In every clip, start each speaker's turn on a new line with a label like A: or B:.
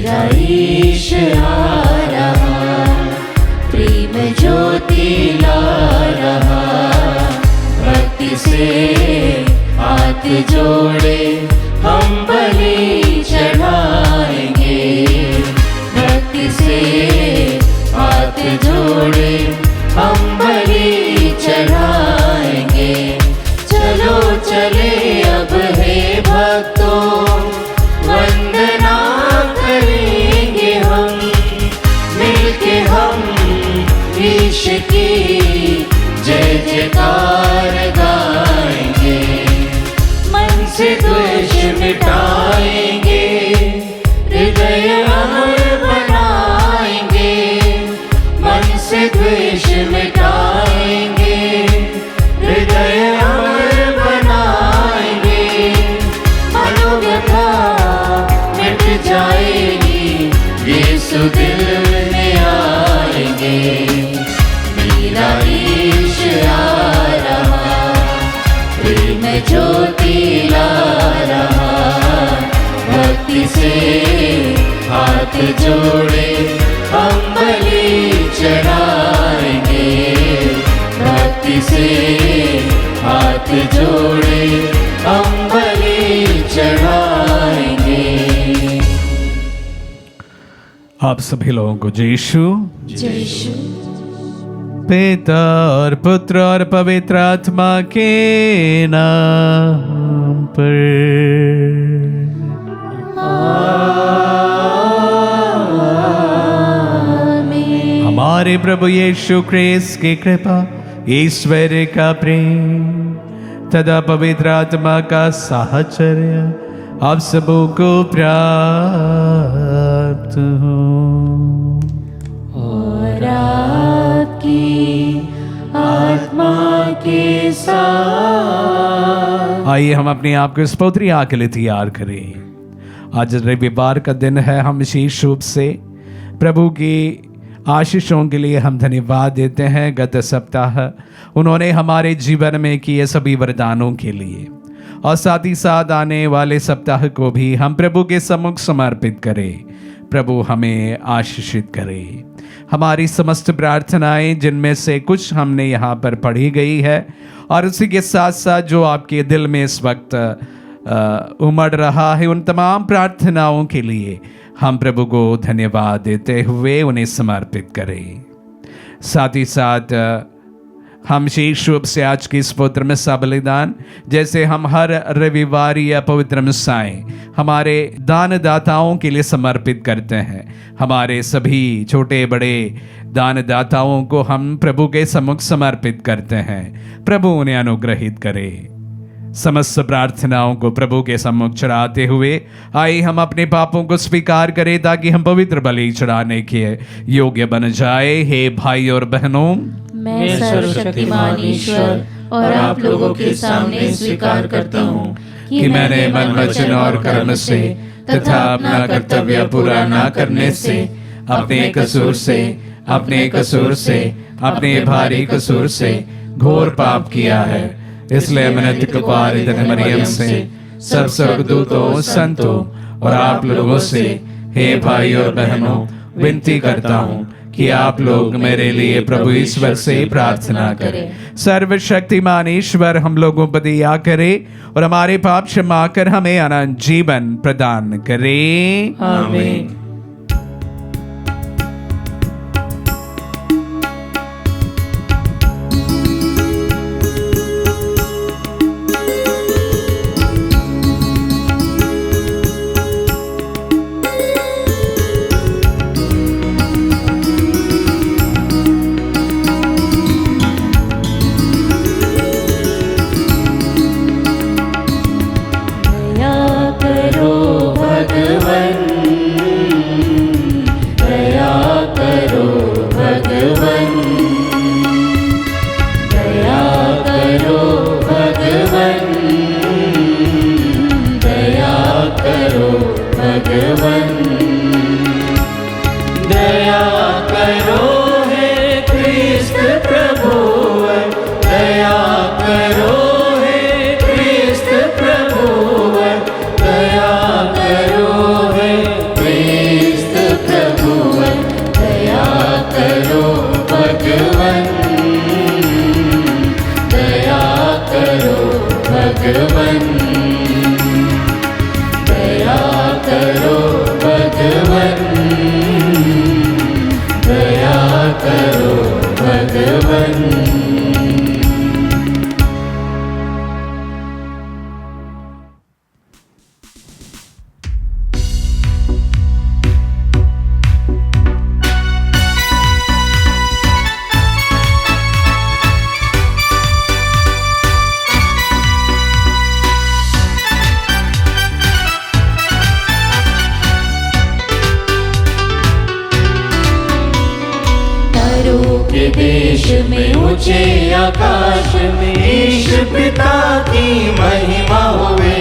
A: मेरा ईश आ रहा, प्रेम ज्योति ला रहा। भक्ति से हाथ जोड़े हम बलि चढ़ाएंगे, भक्ति से हाथ जोड़े हम बलि चढ़ाएंगे। चलो चले अब हे भक्तों, वंदना करेंगे हम, मिलके हम ईश की जय जयकार गाएंगे। मन से द्वेष मिटाएंगे, हृदय अमर बनाएंगे। मन से द्वेष मिटाएंगे, हृदय अमर बनाएंगे। मनोव्यथा मिट जाएगी, यीशु दिल में आएंगे। मेरा ईश आ रहा, प्रेम ज्योति ला रहा। भक्ति से हाथ जोड़े हम बलि चढ़ाएंगे, भक्ति से हाथ जोड़े हम बलि चढ़ाएंगे।
B: आप सभी लोगों को जय यीशु।
A: जय यीशु।
B: पिता और पुत्र और पवित्र आत्मा के नाम पर
A: आमीन।
B: हमारे प्रभु यीशु ख्रीस्त की कृपा, ईश्वर का प्रेम तथा पवित्र आत्मा का साहचर्य आप सबों को प्राप्त हो।
A: और आपकी आत्मा के साथ।
B: आइए हम अपने आप को स्तोत्र के लिए तैयार करें। आज रविवार का दिन है। हम विशेष रूप से प्रभु की आशीषों के लिए हम धन्यवाद देते हैं। गत सप्ताह उन्होंने हमारे जीवन में किए सभी वरदानों के लिए, और साथ ही साथ आने वाले सप्ताह को भी हम प्रभु के सम्मुख समर्पित करें। प्रभु हमें आशीषित करे। हमारी समस्त प्रार्थनाएं, जिनमें से कुछ हमने यहाँ पर पढ़ी गई है, और उसी के साथ साथ जो आपके दिल में इस वक्त उमड़ रहा है, उन तमाम प्रार्थनाओं के लिए हम प्रभु को धन्यवाद देते हुए उन्हें समर्पित करें। साथ ही साथ हम विशेष रूप से आज की इस पवित्र मिस्सा बलिदान, जैसे हम हर रविवार या पवित्र मिस्साएं हमारे दानदाताओं के लिए समर्पित करते हैं। हमारे सभी छोटे बड़े दानदाताओं को हम प्रभु के सम्मुख समर्पित करते हैं। प्रभु उन्हें अनुग्रहित करे। समस्त प्रार्थनाओं को प्रभु के सम्मुख चढ़ाते हुए आइए हम अपने पापों को स्वीकार करें, ताकि हम पवित्र बलि चढ़ाने के योग्य बन जाए। हे भाई और बहनों,
A: मैं सर्वशक्तिमान ईश्वर और आप लोगों के सामने स्वीकार करता हूँ
B: कि मैंने मन, वचन और कर्म से तथा अपना कर्तव्य पूरा न करने से अपने कसूर से अपने भारी कसूर से घोर पाप किया है। इसलिए मैं नित्य कुमारी मरियम से सब स्वर्गदूतों, संतों और आप लोगों से, हे भाई और बहनों, विनती करता हूँ कि आप लोग मेरे लिए प्रभु ईश्वर से प्रार्थना करें। सर्वशक्तिमान ईश्वर हम लोगों पर दया करे और हमारे पाप क्षमा कर हमें अनंत जीवन प्रदान करे।
A: आमीन। देश में ऊंचे आकाश में ईश पिता की महिमा होवे।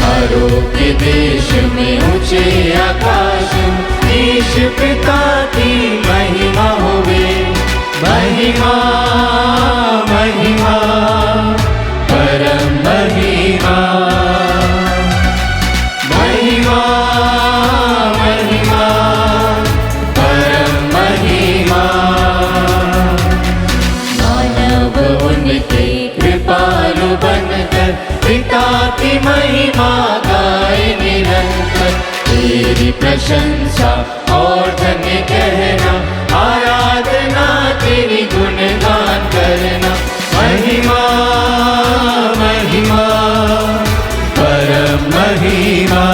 A: परों के देश में ऊंचे आकाश में ईश पिता की महिमा होवे। महिमा महिमा परम महिमा, महिमा महिमा परम महिमा। मानव उनके कृपालु बनकर पिता की महिमा गाए निरंतर। तेरी प्रशंसा और धन्य कहना, आराधना तेरी गुणगान करना। महिमा महिमा परम महिमा,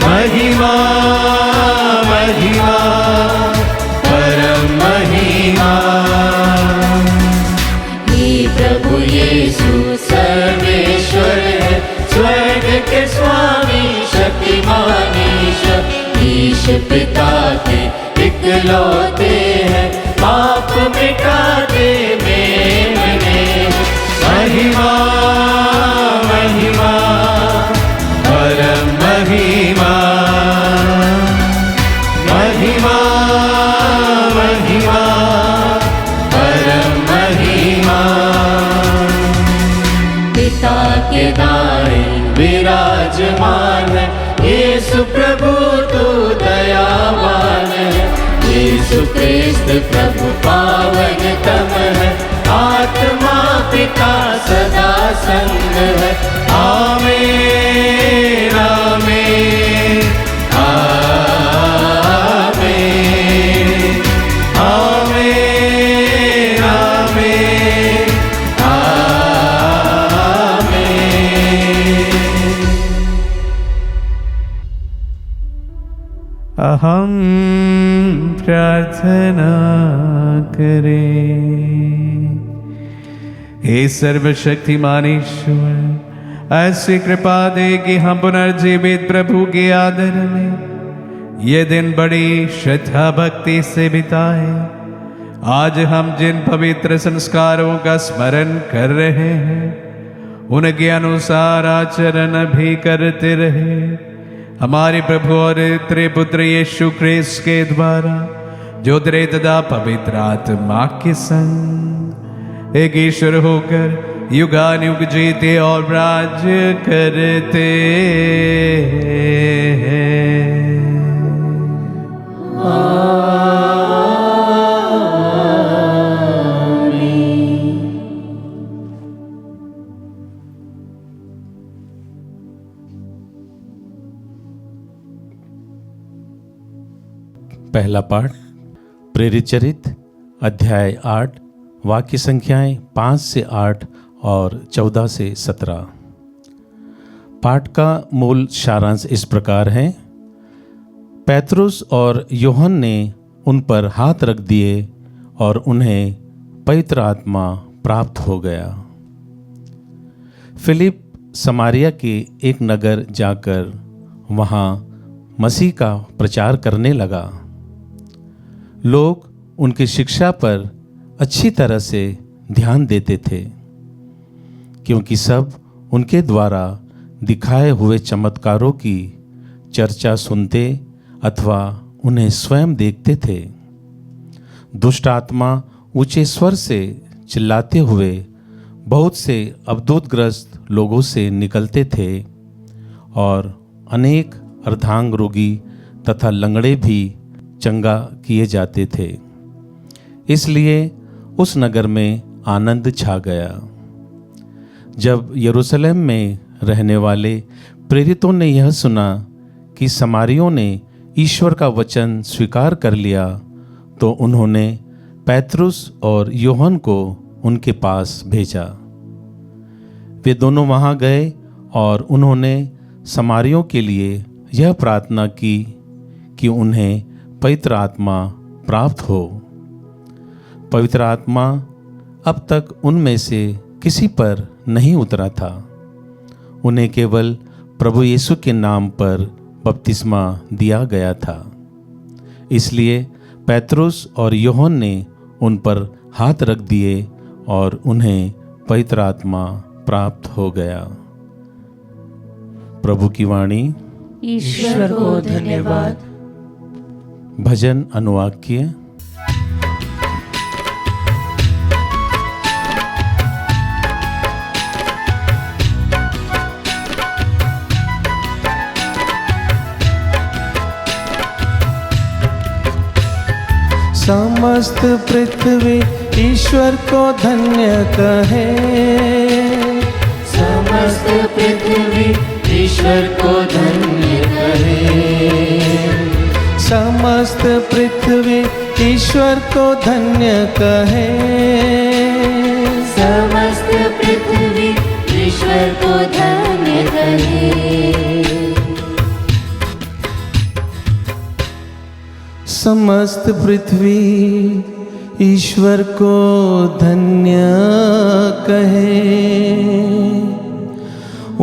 A: महिमा महिमा परम महिमा। हे प्रभु यीशु सर्वेश्वर है, स्वर्ग के स्वामी शक्तिमान ईश्वर। ईश पिता के इकलौते हैं, पाप मिटाते मेमने। महिमा महिमा परम महिमा, महिमा महिमा परम महिमा। पिता के दाएं विराजमान है, यीशु प्रभु तू दयावान है। यीशु क्रिस्त प्रभु पावन तम है, आत्मा पिता सदा संग है। आमीन आमीन आमीन आमीन आमीन।
B: अहम प्रार्थना करें। हे सर्वशक्तिमान ईश्वर, ऐसी कृपा दे कि हम पुनर्जीवित प्रभु के आदर में ये दिन बड़ी श्रद्धा भक्ति से बिताए। आज हम जिन पवित्र संस्कारों का स्मरण कर रहे हैं, उनके अनुसार आचरण भी करते रहे। हमारे प्रभु और त्रिपुत्र यीशु क्रिस्त के द्वारा, जो त्रितदा पवित्र आत्मा के संग एक ईश्वर होकर युगानुयुग जीते और राज्य करते हैं।
C: पहला पाठ प्रेरित चरित अध्याय 8 वाक्य संख्याएं 5 से 8 और 14 से 17। पाठ का मूल सारांश इस प्रकार है। पैतरुस और यूहन्ना ने उन पर हाथ रख दिए और उन्हें पवित्र आत्मा प्राप्त हो गया। फिलिप समारिया के एक नगर जाकर वहाँ मसीह का प्रचार करने लगा। लोग उनकी शिक्षा पर अच्छी तरह से ध्यान देते थे, क्योंकि सब उनके द्वारा दिखाए हुए चमत्कारों की चर्चा सुनते अथवा उन्हें स्वयं देखते थे। दुष्ट आत्मा ऊंचे स्वर से चिल्लाते हुए बहुत से अवधूतग्रस्त लोगों से निकलते थे और अनेक अर्धांग रोगी तथा लंगड़े भी चंगा किए जाते थे। इसलिए उस नगर में आनंद छा गया। जब यरूशलेम में रहने वाले प्रेरितों ने यह सुना कि समारियों ने ईश्वर का वचन स्वीकार कर लिया, तो उन्होंने पैतरुस और यूहन्ना को उनके पास भेजा। वे दोनों वहाँ गए और उन्होंने समारियों के लिए यह प्रार्थना की कि उन्हें पवित्र आत्मा प्राप्त हो। पवित्र आत्मा अब तक उनमें से किसी पर नहीं उतरा था। उन्हें केवल प्रभु यीशु के नाम पर बपतिस्मा दिया गया था। इसलिए पैतरुस और यूहन्ना ने उन पर हाथ रख दिए और उन्हें पवित्र आत्मा प्राप्त हो गया। प्रभु की वाणी।
A: ईश्वर को धन्यवाद।
C: भजन अनुवाक्य।
D: समस्त पृथ्वी ईश्वर को धन्य कहे।
A: समस्त पृथ्वी ईश्वर को धन्य कहे।
D: समस्त पृथ्वी ईश्वर को धन्य कहे।
A: समस्त पृथ्वी ईश्वर को धन्य कहे।
D: समस्त पृथ्वी ईश्वर को धन्य कहे।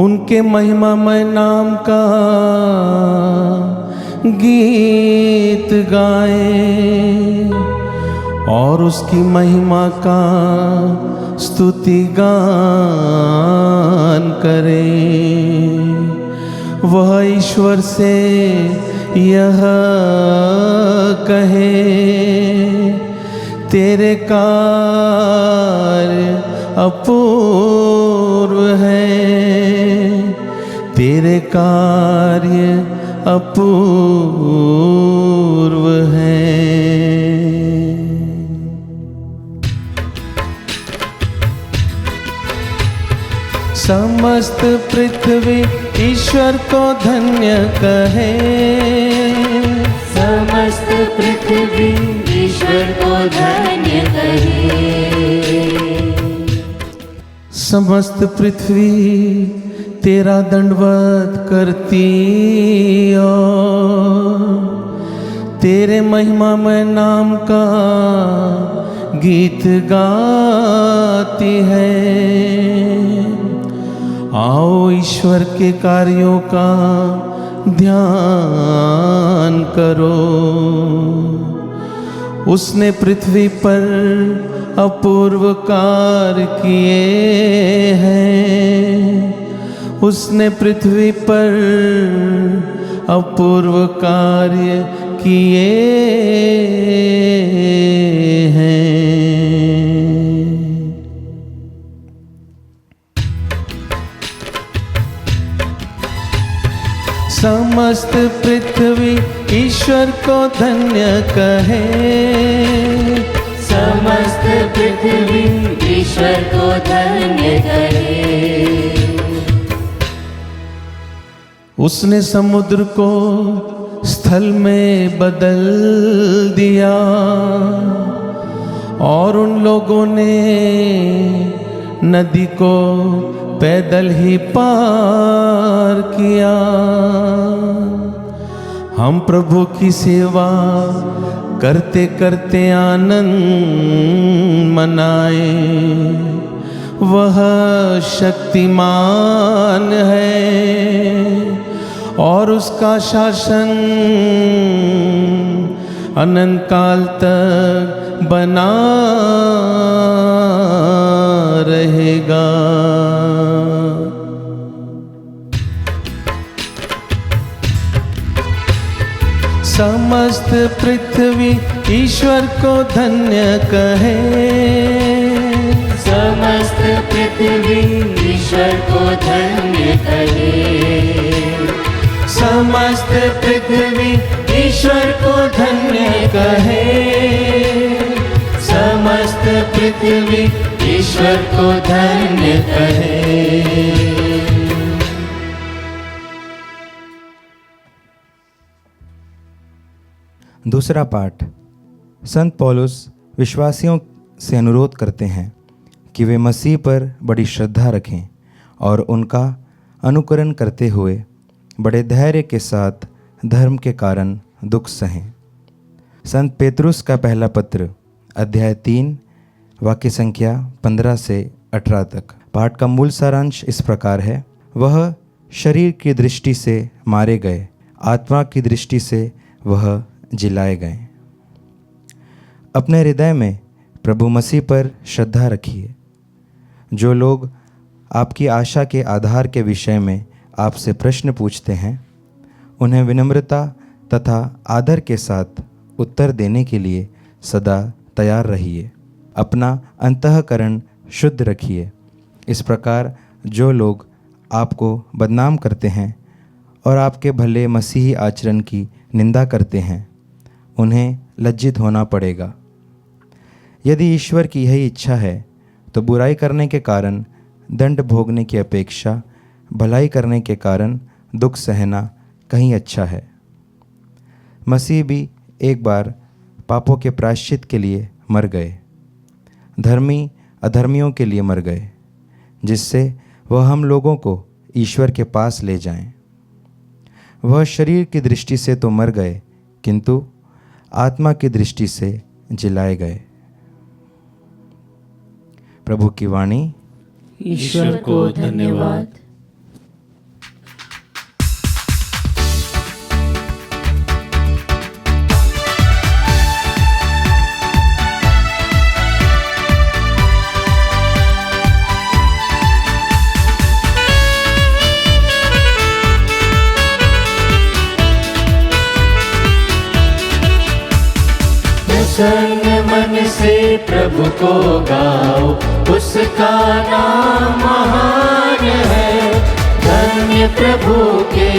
D: उनके महिमामय नाम का गीत गाए और उसकी महिमा का स्तुति गान करें। वह ईश्वर से यह कहे, तेरे कार्य अपूर्व है, तेरे कार्य अपूर्व है। समस्त पृथ्वी ईश्वर को धन्य कहे।
A: समस्त पृथ्वी ईश्वर को धन्य कहे।
D: समस्त पृथ्वी तेरा दंडवत करती और तेरे महिमामय नाम का गीत गाती है। आओ ईश्वर के कार्यों का ध्यान करो। उसने पृथ्वी पर अपूर्व कार्य किए हैं। उसने पृथ्वी पर अपूर्व कार्य किए हैं। समस्त पृथ्वी ईश्वर को धन्य कहे।
A: समस्त पृथ्वी ईश्वर को धन्य कहे।
D: उसने समुद्र को स्थल में बदल दिया और उन लोगों ने नदी को पैदल ही पार किया। हम प्रभु की सेवा करते करते आनंद मनाए। वह शक्तिमान है और उसका शासन अनंत काल तक बना रहेगा। समस्त पृथ्वी ईश्वर को धन्य कहे।
A: समस्त पृथ्वी ईश्वर को धन्य कहे।
D: समस्त पृथ्वी ईश्वर को धन्य कहे। समस्त पृथ्वी ईश्वर को धन्य कहे।
E: दूसरा पाठ। संत पौलुस विश्वासियों से अनुरोध करते हैं कि वे मसीह पर बड़ी श्रद्धा रखें और उनका अनुकरण करते हुए बड़े धैर्य के साथ धर्म के कारण दुख सहें। संत पेतरुस का पहला पत्र अध्याय 3 वाक्य संख्या 15 से 18 तक। पाठ का मूल सारांश इस प्रकार है। वह शरीर की दृष्टि से मारे गए, आत्मा की दृष्टि से वह जिलाए गए। अपने हृदय में प्रभु मसीह पर श्रद्धा रखिए। जो लोग आपकी आशा के आधार के विषय में आपसे प्रश्न पूछते हैं, उन्हें विनम्रता तथा आदर के साथ उत्तर देने के लिए सदा तैयार रहिए। अपना अंतःकरण शुद्ध रखिए। इस प्रकार जो लोग आपको बदनाम करते हैं और आपके भले मसीही आचरण की निंदा करते हैं, उन्हें लज्जित होना पड़ेगा। यदि ईश्वर की यही इच्छा है तो बुराई करने के कारण दंड भोगने की अपेक्षा भलाई करने के कारण दुख सहना कहीं अच्छा है। मसीह भी एक बार पापों के प्रायश्चित के लिए मर गए, धर्मी अधर्मियों के लिए मर गए, जिससे वह हम लोगों को ईश्वर के पास ले जाएं। वह शरीर की दृष्टि से तो मर गए, किंतु आत्मा की दृष्टि से जिलाए गए। प्रभु की वाणी।
A: ईश्वर को धन्यवाद।
D: प्रसन्न मन से प्रभु को गाओ, उसका नाम महान है। धन्य प्रभु के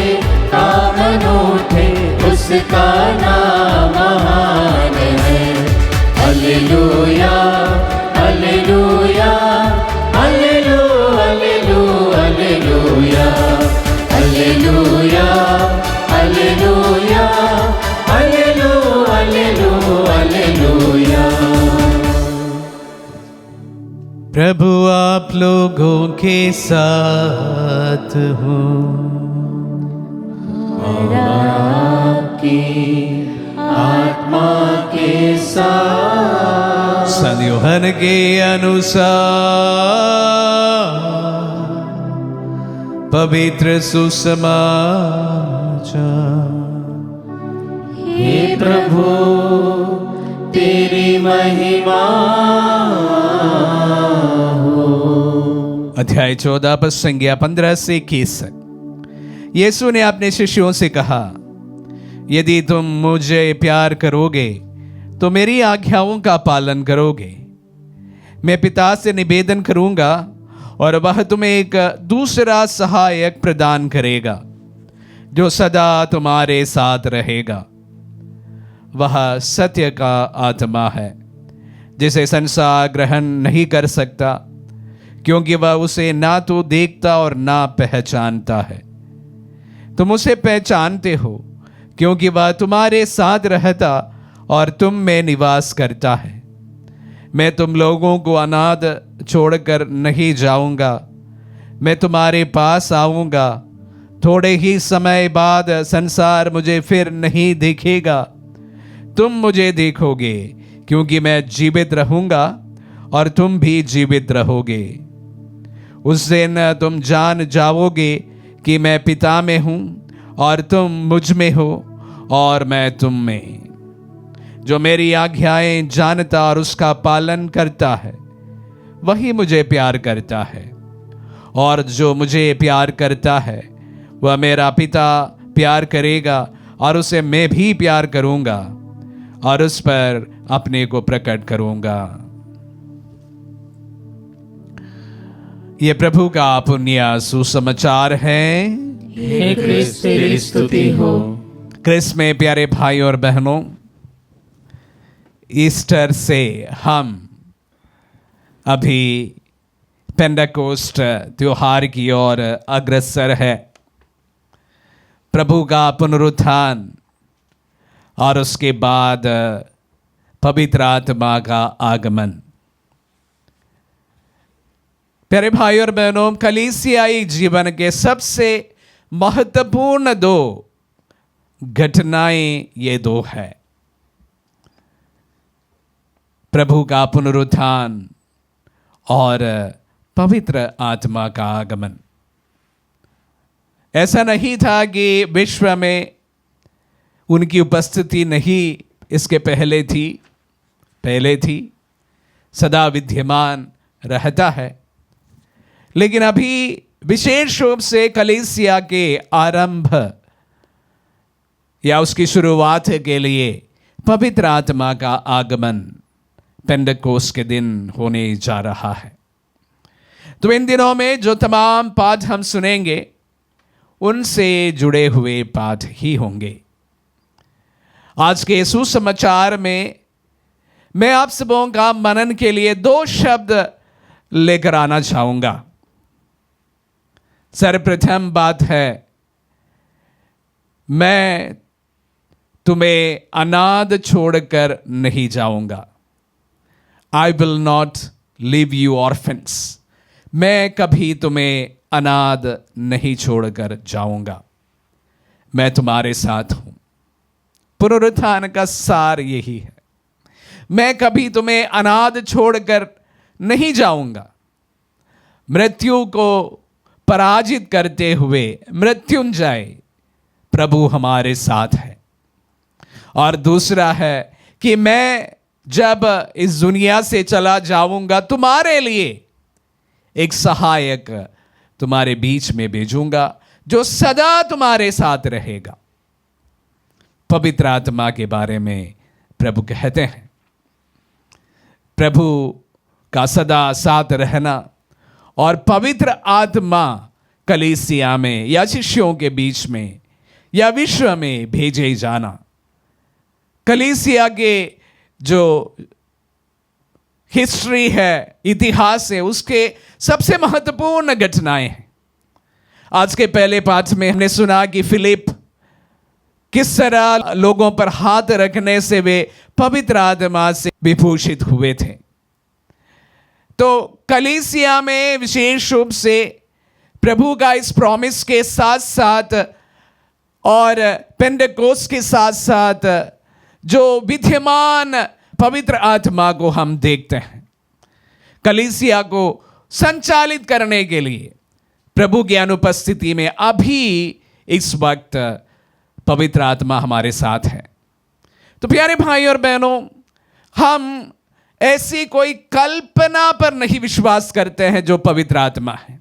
D: काम अनूठे, उसका नाम महान है। Hallelujah hallelujah hallelujah hallelujah hallelujah hallelujah hallelujah hallelujah.
C: प्रभु आप लोगों के साथ हो,
D: और आपकी आत्मा के साथ।
C: संत यूहन्ना के अनुसार पवित्र सुसमाचार।
D: हे प्रभु तेरी महिमा हो।
B: अध्याय 14 पद संज्ञा 15 से 21। यीशु ने अपने शिष्यों से कहा, यदि तुम मुझे प्यार करोगे तो मेरी आज्ञाओं का पालन करोगे। मैं पिता से निवेदन करूंगा और वह तुम्हें एक दूसरा सहायक प्रदान करेगा, जो सदा तुम्हारे साथ रहेगा। वह सत्य का आत्मा है, जिसे संसार ग्रहण नहीं कर सकता, क्योंकि वह उसे ना तो देखता और ना पहचानता है। तुम उसे पहचानते हो, क्योंकि वह तुम्हारे साथ रहता और तुम में निवास करता है। मैं तुम लोगों को अनाथ छोड़कर नहीं जाऊंगा, मैं तुम्हारे पास आऊंगा। थोड़े ही समय बाद संसार मुझे फिर नहीं देखेगा, तुम मुझे देखोगे, क्योंकि मैं जीवित रहूंगा और तुम भी जीवित रहोगे। उस दिन तुम जान जाओगे कि मैं पिता में हूं और तुम मुझ में हो और मैं तुम में। जो मेरी आज्ञाएं जानता और उसका पालन करता है, वही मुझे प्यार करता है, और जो मुझे प्यार करता है वह मेरा पिता प्यार करेगा, और उसे मैं भी प्यार करूंगा और उस पर अपने को प्रकट करूंगा। ये प्रभु का पुण्य सुसमाचार है।
A: हे क्रिस्त तेरी स्तुति हो।
B: क्रिस्त में प्यारे भाई और बहनों, ईस्टर से हम अभी पेंटेकोस्ट त्योहार की ओर अग्रसर है। प्रभु का पुनरुत्थान और उसके बाद पवित्र आत्मा का आगमन। प्यारे भाई और बहनों, कलीसियाई जीवन के सबसे महत्वपूर्ण दो घटनाएं ये दो है, प्रभु का पुनरुत्थान और पवित्र आत्मा का आगमन। ऐसा नहीं था कि विश्व में उनकी उपस्थिति नहीं इसके पहले थी, पहले थी, सदा विद्यमान रहता है। लेकिन अभी विशेष रूप से कलीसिया के आरंभ या उसकी शुरुआत के लिए पवित्र आत्मा का आगमन पेंटेकोस्ट के दिन होने जा रहा है। तो इन दिनों में जो तमाम पाठ हम सुनेंगे उनसे जुड़े हुए पाठ ही होंगे। आज के सुसमाचार में मैं आप सबों का मनन के लिए 2 शब्द लेकर आना चाहूंगा। सर्वप्रथम बात है, मैं तुम्हें अनाथ छोड़कर नहीं जाऊंगा। I will not leave you orphans. मैं कभी तुम्हें अनाथ नहीं छोड़कर जाऊंगा, मैं तुम्हारे साथ हूं। पुनरुत्थान का सार यही है, मैं कभी तुम्हें अनाथ छोड़कर नहीं जाऊंगा। मृत्यु को पराजित करते हुए मृत्युंजय प्रभु हमारे साथ है। और दूसरा है कि मैं जब इस दुनिया से चला जाऊंगा तुम्हारे लिए एक सहायक तुम्हारे बीच में भेजूंगा जो सदा तुम्हारे साथ रहेगा। पवित्र आत्मा के बारे में प्रभु कहते हैं, प्रभु का सदा साथ रहना और पवित्र आत्मा कलीसिया में या शिष्यों के बीच में या विश्व में भेजे जाना, कलीसिया के जो हिस्ट्री है, इतिहास है, उसके सबसे महत्वपूर्ण घटनाएं हैं। आज के पहले पाठ में हमने सुना कि फिलिप किस तरह लोगों पर हाथ रखने से वे पवित्र आत्मा से विभूषित हुए थे। तो कलीसिया में विशेष रूप से प्रभु का इस प्रॉमिस के साथ साथ और पेंटेकोस्ट के साथ साथ जो विद्यमान पवित्र आत्मा को हम देखते हैं, कलीसिया को संचालित करने के लिए प्रभु की अनुपस्थिति में अभी इस वक्त पवित्र आत्मा हमारे साथ है। तो प्यारे भाई और बहनों, हम ऐसी कोई कल्पना पर नहीं विश्वास करते हैं जो पवित्र आत्मा है,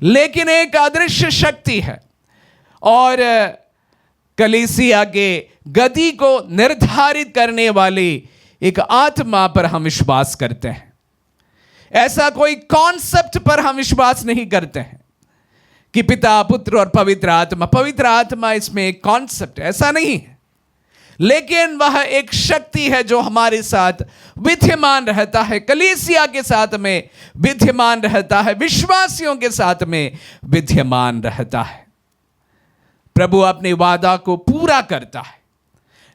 B: लेकिन एक अदृश्य शक्ति है और कलीसिया के गति को निर्धारित करने वाली एक आत्मा पर हम विश्वास करते हैं। ऐसा कोई कॉन्सेप्ट पर हम विश्वास नहीं करते हैं कि पिता, पुत्र और पवित्र आत्मा इसमें एक कॉन्सेप्ट, ऐसा नहीं है। लेकिन वह एक शक्ति है जो हमारे साथ विद्यमान रहता है, कलीसिया के साथ में विद्यमान रहता है, विश्वासियों के साथ में विद्यमान रहता है। प्रभु अपने वादा को पूरा करता है।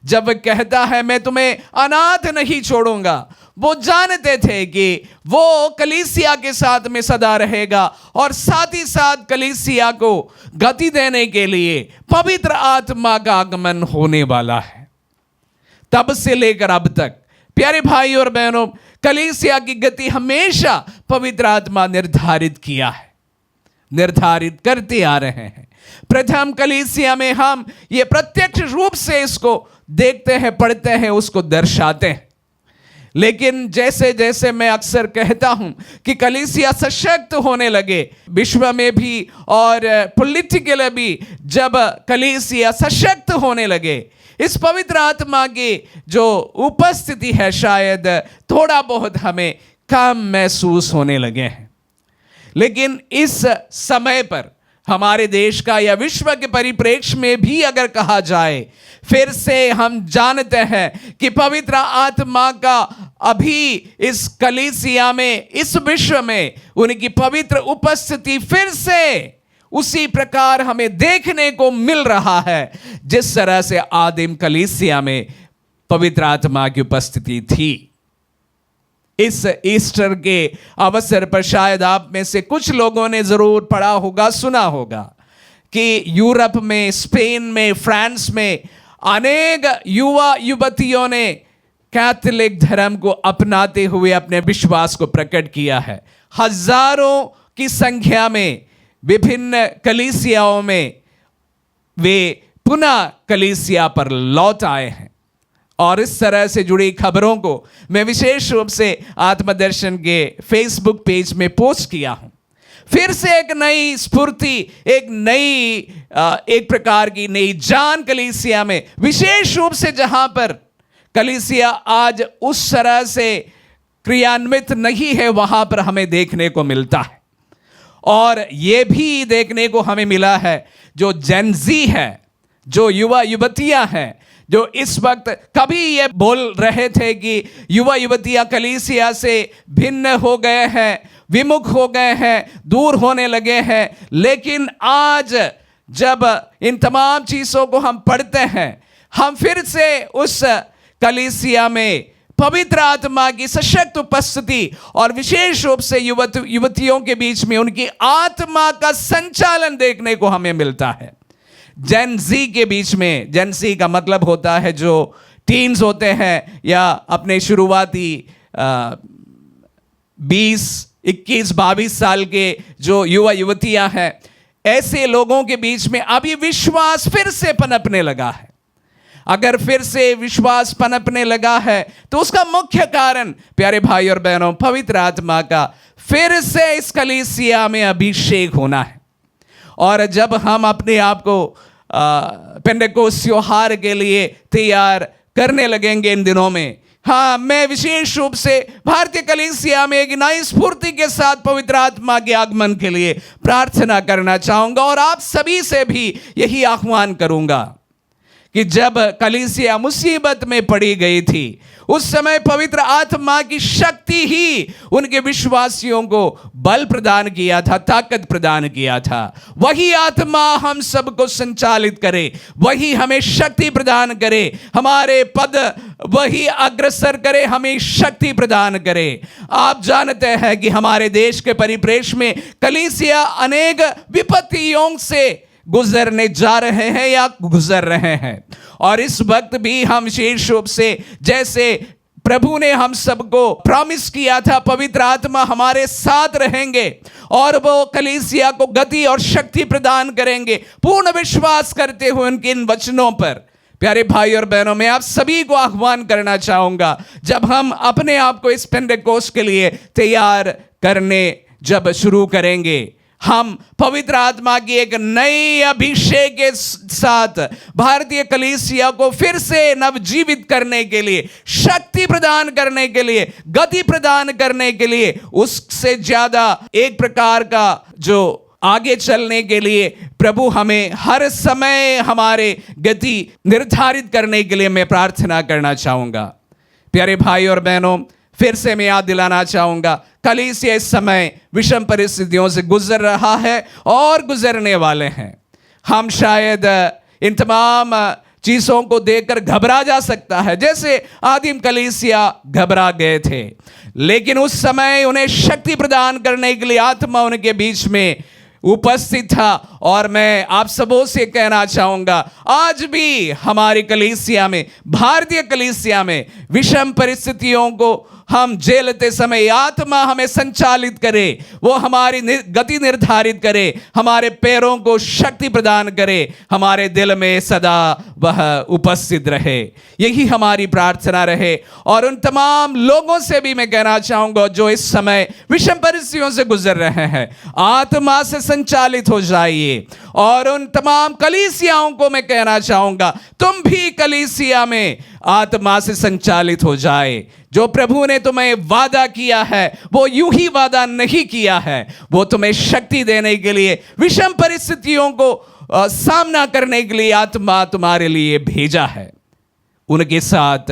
B: जब वह कहता है मैं तुम्हें अनाथ नहीं छोड़ूंगा, वो जानते थे कि वो कलीसिया के साथ में सदा रहेगा और साथ ही साथ कलीसिया को गति देने के लिए पवित्र आत्मा का आगमन होने वाला है। तब से लेकर अब तक प्यारे भाई और बहनों, कलीसिया की गति हमेशा पवित्र आत्मा निर्धारित किया है, निर्धारित करते आ रहे हैं। प्रथम कलीसिया में हम ये प्रत्यक्ष रूप से इसको देखते हैं, पढ़ते हैं, उसको दर्शाते हैं। लेकिन जैसे जैसे मैं अक्सर कहता हूं कि कलीसिया सशक्त होने लगे विश्व में भी और पॉलिटिकल भी, जब कलीसिया सशक्त होने लगे, इस पवित्र आत्मा की जो उपस्थिति है शायद थोड़ा बहुत हमें कम महसूस होने लगे हैं। लेकिन इस समय पर हमारे देश का या विश्व के परिप्रेक्ष्य में भी अगर कहा जाए, फिर से हम जानते हैं कि पवित्र आत्मा का अभी इस कलीसिया में, इस विश्व में उनकी पवित्र उपस्थिति फिर से उसी प्रकार हमें देखने को मिल रहा है जिस तरह से आदिम कलीसिया में पवित्र आत्मा की उपस्थिति थी। इस ईस्टर के अवसर पर शायद आप में से कुछ लोगों ने जरूर पढ़ा होगा, सुना होगा कि यूरोप में, स्पेन में, फ्रांस में अनेक युवा युवतियों ने कैथोलिक धर्म को अपनाते हुए अपने विश्वास को प्रकट किया है। हजारों की संख्या में विभिन्न कलीसियाओं में वे पुनः कलीसिया पर लौट आए हैं और इस तरह से जुड़ी खबरों को मैं विशेष रूप से आत्मदर्शन के फेसबुक पेज में पोस्ट किया हूं। फिर से एक नई स्फूर्ति, एक प्रकार की नई जान कलीसिया में, विशेष रूप से जहां पर कलीसिया आज उस तरह से क्रियान्वित नहीं है, वहां पर हमें देखने को मिलता है। और यह भी देखने को हमें मिला है जो जेनजी है, जो युवा युवतियां हैं, जो इस वक्त कभी ये बोल रहे थे कि युवा युवतियां कलीसिया से भिन्न हो गए हैं, विमुख हो गए हैं, दूर होने लगे हैं, लेकिन आज जब इन तमाम चीज़ों को हम पढ़ते हैं, हम फिर से उस कलीसिया में पवित्र आत्मा की सशक्त उपस्थिति और विशेष रूप से युवतियों के बीच में उनकी आत्मा का संचालन देखने को हमें मिलता है। जेन जी के बीच में, जेन जी का मतलब होता है जो टीन्स होते हैं या अपने शुरुआती 20, 21, 22 साल के जो युवा युवतियां हैं, ऐसे लोगों के बीच में अभी विश्वास फिर से पनपने लगा है। अगर फिर से विश्वास पनपने लगा है तो उसका मुख्य कारण, प्यारे भाई और बहनों, पवित्र आत्मा का फिर से इस कलीसिया में अभिषेक होना है। और जब हम अपने आप को पेंटेकोस्त त्योहार के लिए तैयार करने लगेंगे इन दिनों में, हाँ, मैं विशेष रूप से भारतीय कलीसिया में एक नई स्फूर्ति के साथ पवित्र आत्मा के आगमन के लिए प्रार्थना करना चाहूंगा और आप सभी से भी यही आह्वान करूंगा कि जब कलीसिया मुसीबत में पड़ी गई थी, उस समय पवित्र आत्मा की शक्ति ही उनके विश्वासियों को बल प्रदान किया था, ताकत प्रदान किया था। वही आत्मा हम सबको संचालित करे, वही हमें शक्ति प्रदान करे, हमारे पद वही अग्रसर करे, हमें शक्ति प्रदान करे। आप जानते हैं कि हमारे देश के परिप्रेक्ष्य में कलीसिया अनेक विपत्तियों से गुजरने जा रहे हैं या गुजर रहे हैं, और इस वक्त भी हम विशेष रूप से, जैसे प्रभु ने हम सबको प्रॉमिस किया था, पवित्र आत्मा हमारे साथ रहेंगे और वो कलीसिया को गति और शक्ति प्रदान करेंगे, पूर्ण विश्वास करते हुए उनके इन वचनों पर। प्यारे भाई और बहनों, मैं आप सभी को आह्वान करना चाहूंगा, जब हम अपने आप को इस पेंटेकोस्त के लिए तैयार करने जब शुरू करेंगे, हम पवित्र आत्मा की एक नई अभिषेक के साथ भारतीय कलीसिया को फिर से नवजीवित करने के लिए, शक्ति प्रदान करने के लिए, गति प्रदान करने के लिए, उससे ज्यादा एक प्रकार का जो आगे चलने के लिए प्रभु हमें हर समय हमारे गति निर्धारित करने के लिए मैं प्रार्थना करना चाहूंगा। प्यारे भाई और बहनों, फिर से मैं याद दिलाना चाहूंगा, कलीसिया इस समय विषम परिस्थितियों से गुजर रहा है और गुजरने वाले हैं। हम शायद इन तमाम चीज़ों को देखकर घबरा जा सकता है, जैसे आदिम कलीसिया घबरा गए थे, लेकिन उस समय उन्हें शक्ति प्रदान करने के लिए आत्मा उनके बीच में उपस्थित था। और मैं आप सबों से कहना चाहूंगा, आज भी हमारी कलीसिया में, भारतीय कलीसिया में विषम परिस्थितियों को हम झेलते समय आत्मा हमें संचालित करे, वो हमारी गति निर्धारित करे, हमारे पैरों को शक्ति प्रदान करे, हमारे दिल में सदा वह उपस्थित रहे। यही हमारी प्रार्थना रहे। और उन तमाम लोगों से भी मैं कहना चाहूंगा जो इस समय विषम परिस्थितियों से गुजर रहे हैं, आत्मा से संचालित हो जाइए। और उन तमाम कलीसियाओं को मैं कहना चाहूंगा, तुम भी कलीसिया में आत्मा से संचालित हो जाए। जो प्रभु ने तुम्हें वादा किया है वो यूं ही वादा नहीं किया है, वो तुम्हें शक्ति देने के लिए, विषम परिस्थितियों को सामना करने के लिए आत्मा तुम्हारे लिए भेजा है। उनके साथ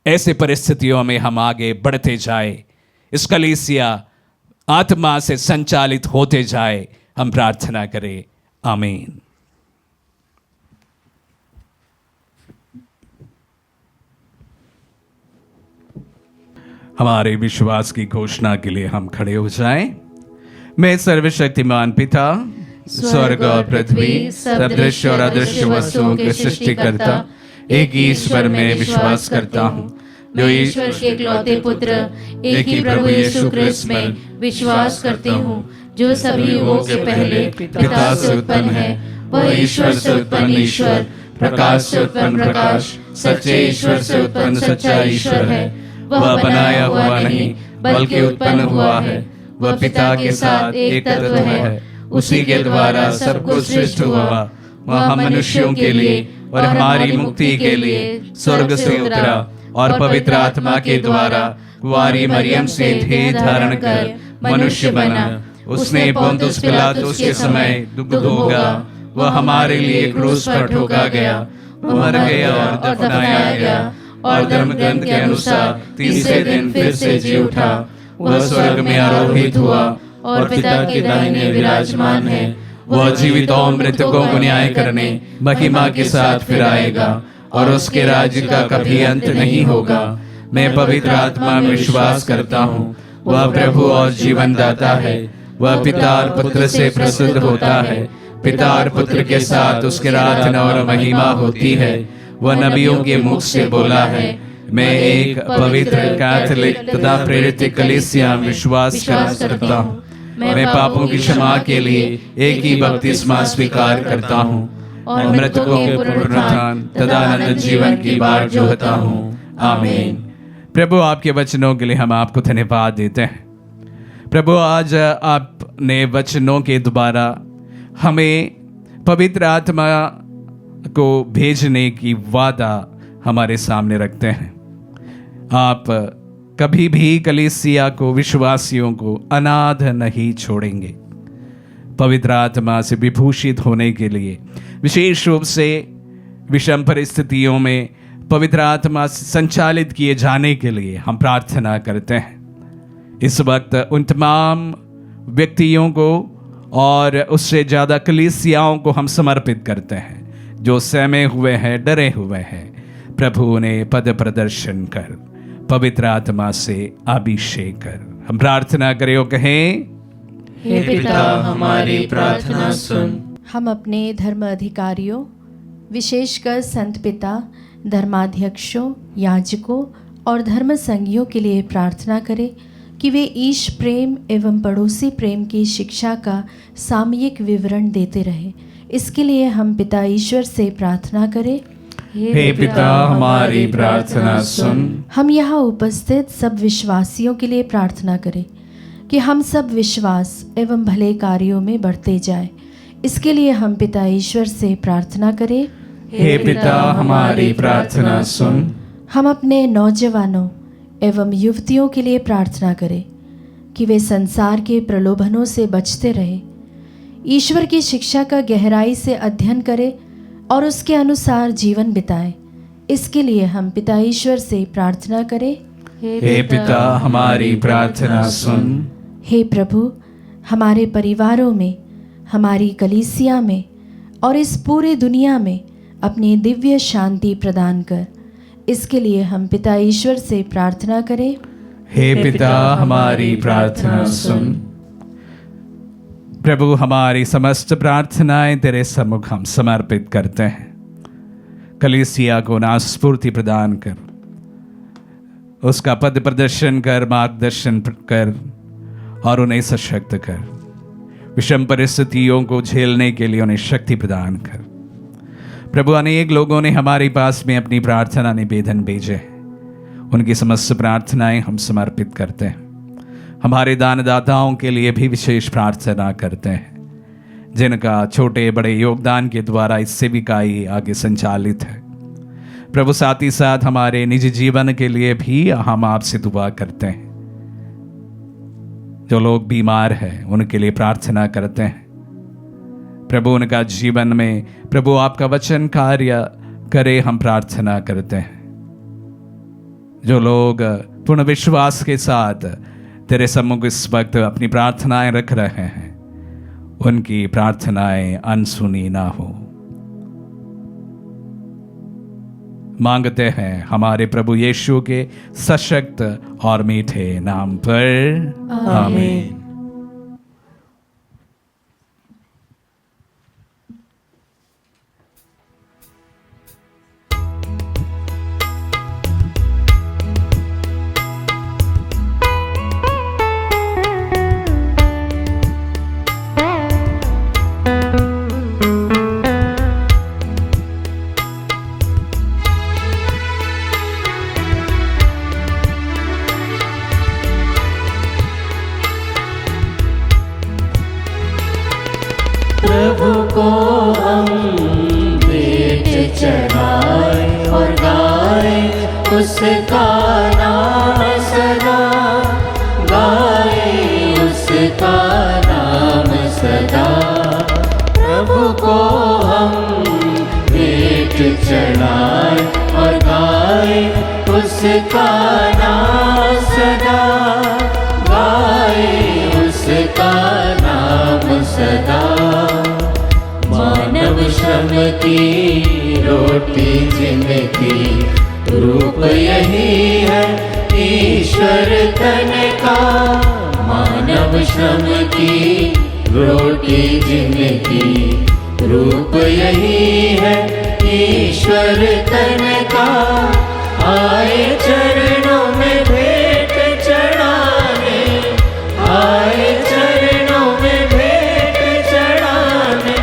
B: ऐसे परिस्थितियों में हम आगे बढ़ते जाए, इस कलीसिया आत्मा से संचालित होते जाए, हम प्रार्थना करें। आमीन। हमारे विश्वास की घोषणा के लिए हम खड़े हो जाएं। मैं सर्वशक्तिमान पिता, स्वर्ग और पृथ्वी, सब दृश्य और अदृश्य वस्तुओं के सृष्टिकर्ता एक ही ईश्वर में विश्वास करता हूँ, जो ईश्वर के इकलौते पुत्र एक ही प्रभु यीशु क्रिस्त में विश्वास करती हूँ, जो सभी युगों से पहले पिता से उत्पन्न है, वह ईश्वर से उत्पन्न ईश्वर,
A: प्रकाश से उत्पन्न प्रकाश, सच्चे ईश्वर से उत्पन्न सच्चा ईश्वर है। वह बनाया हुआ नहीं बल्कि उत्पन्न हुआ है। वह पिता के साथ एक तत्व है। उसी के द्वारा सब कुछ सृष्टि हुआ। वह मनुष्यों के लिए और हमारी मुक्ति के लिए स्वर्ग से उतरा और पवित्र आत्मा के द्वारा कुंवारी मरियम से देह धारण कर मनुष्य बना। उसने पोंतुस पिलातुस के समय दुख भोगा। वह हमारे लिए क्रूस पर ठोका गया, मर गया और दफनाया गया और धर्म ग्रंथ के अनुसार तीसरे दिन फिर से जी उठा। वह स्वर्ग में आरोहित हुआ और पिता के दाहिने विराजमान है। वह जीवितों और मृतकों को न्याय करने महिमा के साथ फिर आएगा और उसके राज्य का कभी अंत नहीं होगा। मैं पवित्र आत्मा में विश्वास करता हूँ। वह प्रभु और जीवन दाता है। वह पिता और पुत्र से प्रसिद्ध होता है। पिता और पुत्र के साथ उसके आराधना और महिमा होती है। वह नबियों के मुख से बोला है। मैं एक पवित्र कैथोलिक तथा प्रेरित कलीसिया में विश्वास करता हूँ। मैं पापों की क्षमा के लिए एक ही बपतिस्मा स्वीकार करता हूँ और मृतकों के पुनरुत्थान तथा अनंत जीवन की बाट जोहता हूँ। आमीन।
B: प्रभु आपके वचनों के लिए हम आपको धन्यवाद देते हैं। प्रभु आज आपने वचनों के द्वारा हमें पवित्र आत्मा को भेजने की वादा हमारे सामने रखते हैं। आप कभी भी कलीसिया को, विश्वासियों को अनाथ नहीं छोड़ेंगे। पवित्र आत्मा से विभूषित होने के लिए, विशेष रूप से विषम परिस्थितियों में पवित्र आत्मा से संचालित किए जाने के लिए हम प्रार्थना करते हैं। इस वक्त उन तमाम व्यक्तियों को और उससे ज़्यादा कलीसियाओं को हम समर्पित करते हैं जो सहमे हुए हैं, डरे हुए हैं। प्रभु उन्हें पद प्रदर्शन कर, पवित्र आत्मा से अभिषेक कर। हम प्रार्थना करें और कहें,
A: हे पिता हमारी प्रार्थना सुन।
F: हम अपने धर्म अधिकारियों, विशेषकर संत पिता, धर्माध्यक्षों, याजकों और धर्म संघियों के लिए प्रार्थना करें कि वे ईश प्रेम एवं पड़ोसी प्रेम की शिक्षा का सामयिक विवरण देते रहे। इसके लिए हम पिता ईश्वर से प्रार्थना करें।
B: हे पिता हमारी प्रार्थना सुन।
F: हम यहाँ उपस्थित सब विश्वासियों के लिए प्रार्थना करें कि हम सब विश्वास एवं भले कार्यों में बढ़ते जाएं। इसके लिए हम पिता ईश्वर से प्रार्थना करें।
B: हे पिता हमारी प्रार्थना सुन।
F: हम अपने नौजवानों एवं युवतियों के लिए प्रार्थना करें कि वे संसार के प्रलोभनों से बचते रहें, ईश्वर की शिक्षा का गहराई से अध्ययन करें और उसके अनुसार जीवन बिताएं। इसके लिए हम पिता ईश्वर से प्रार्थना करें।
B: हे पिता हमारी प्रार्थना सुन।
F: हे प्रभु, हमारे परिवारों में, हमारी कलीसिया में और इस पूरे दुनिया में अपनी दिव्य शांति प्रदान कर। इसके लिए हम पिता ईश्वर से प्रार्थना करें।
B: हे पिता हमारी प्रार्थना सुन। प्रभु, हमारी समस्त प्रार्थनाएं तेरे सम्मुख हम समर्पित करते हैं। कलीसिया को ना स्फूर्ति प्रदान कर, उसका पद प्रदर्शन कर, मार्गदर्शन कर और उन्हें सशक्त कर। विषम परिस्थितियों को झेलने के लिए उन्हें शक्ति प्रदान कर। प्रभु, अनेक लोगों ने हमारे पास में अपनी प्रार्थना निवेदन भेजे हैं। उनकी समस्त प्रार्थनाएं हम समर्पित करते हैं। हमारे दानदाताओं के लिए भी विशेष प्रार्थना करते हैं, जिनका छोटे बड़े योगदान के द्वारा इस सेविकाई आगे संचालित है। प्रभु, साथ ही साथ हमारे निजी जीवन के लिए भी हम आपसे दुआ करते हैं। जो लोग बीमार हैं उनके लिए प्रार्थना करते हैं। प्रभु, उनका जीवन में प्रभु आपका वचन कार्य करे, हम प्रार्थना करते हैं। जो लोग पूर्ण विश्वास के साथ तेरे सम्मुख इस वक्त अपनी प्रार्थनाएं रख रहे हैं, उनकी प्रार्थनाएं अनसुनी ना हो। मांगते हैं हमारे प्रभु यीशु के सशक्त और मीठे नाम पर, आमीन।
D: उसका नाम सदा, गाए उसका नाम सदा। प्रभु को हम भेंट चढ़ाए और गाए उसका नाम सदा, गाए उसका नाम सदा। मानव श्रम की रोटी जिनकी, रूप यही है ईश्वर तन का। मानव श्रम की रोटी जिनकी, रूप यही है ईश्वर तन का। आए चरणों में भेंट चढ़ाने, आए चरणों में भेंट चढ़ाने।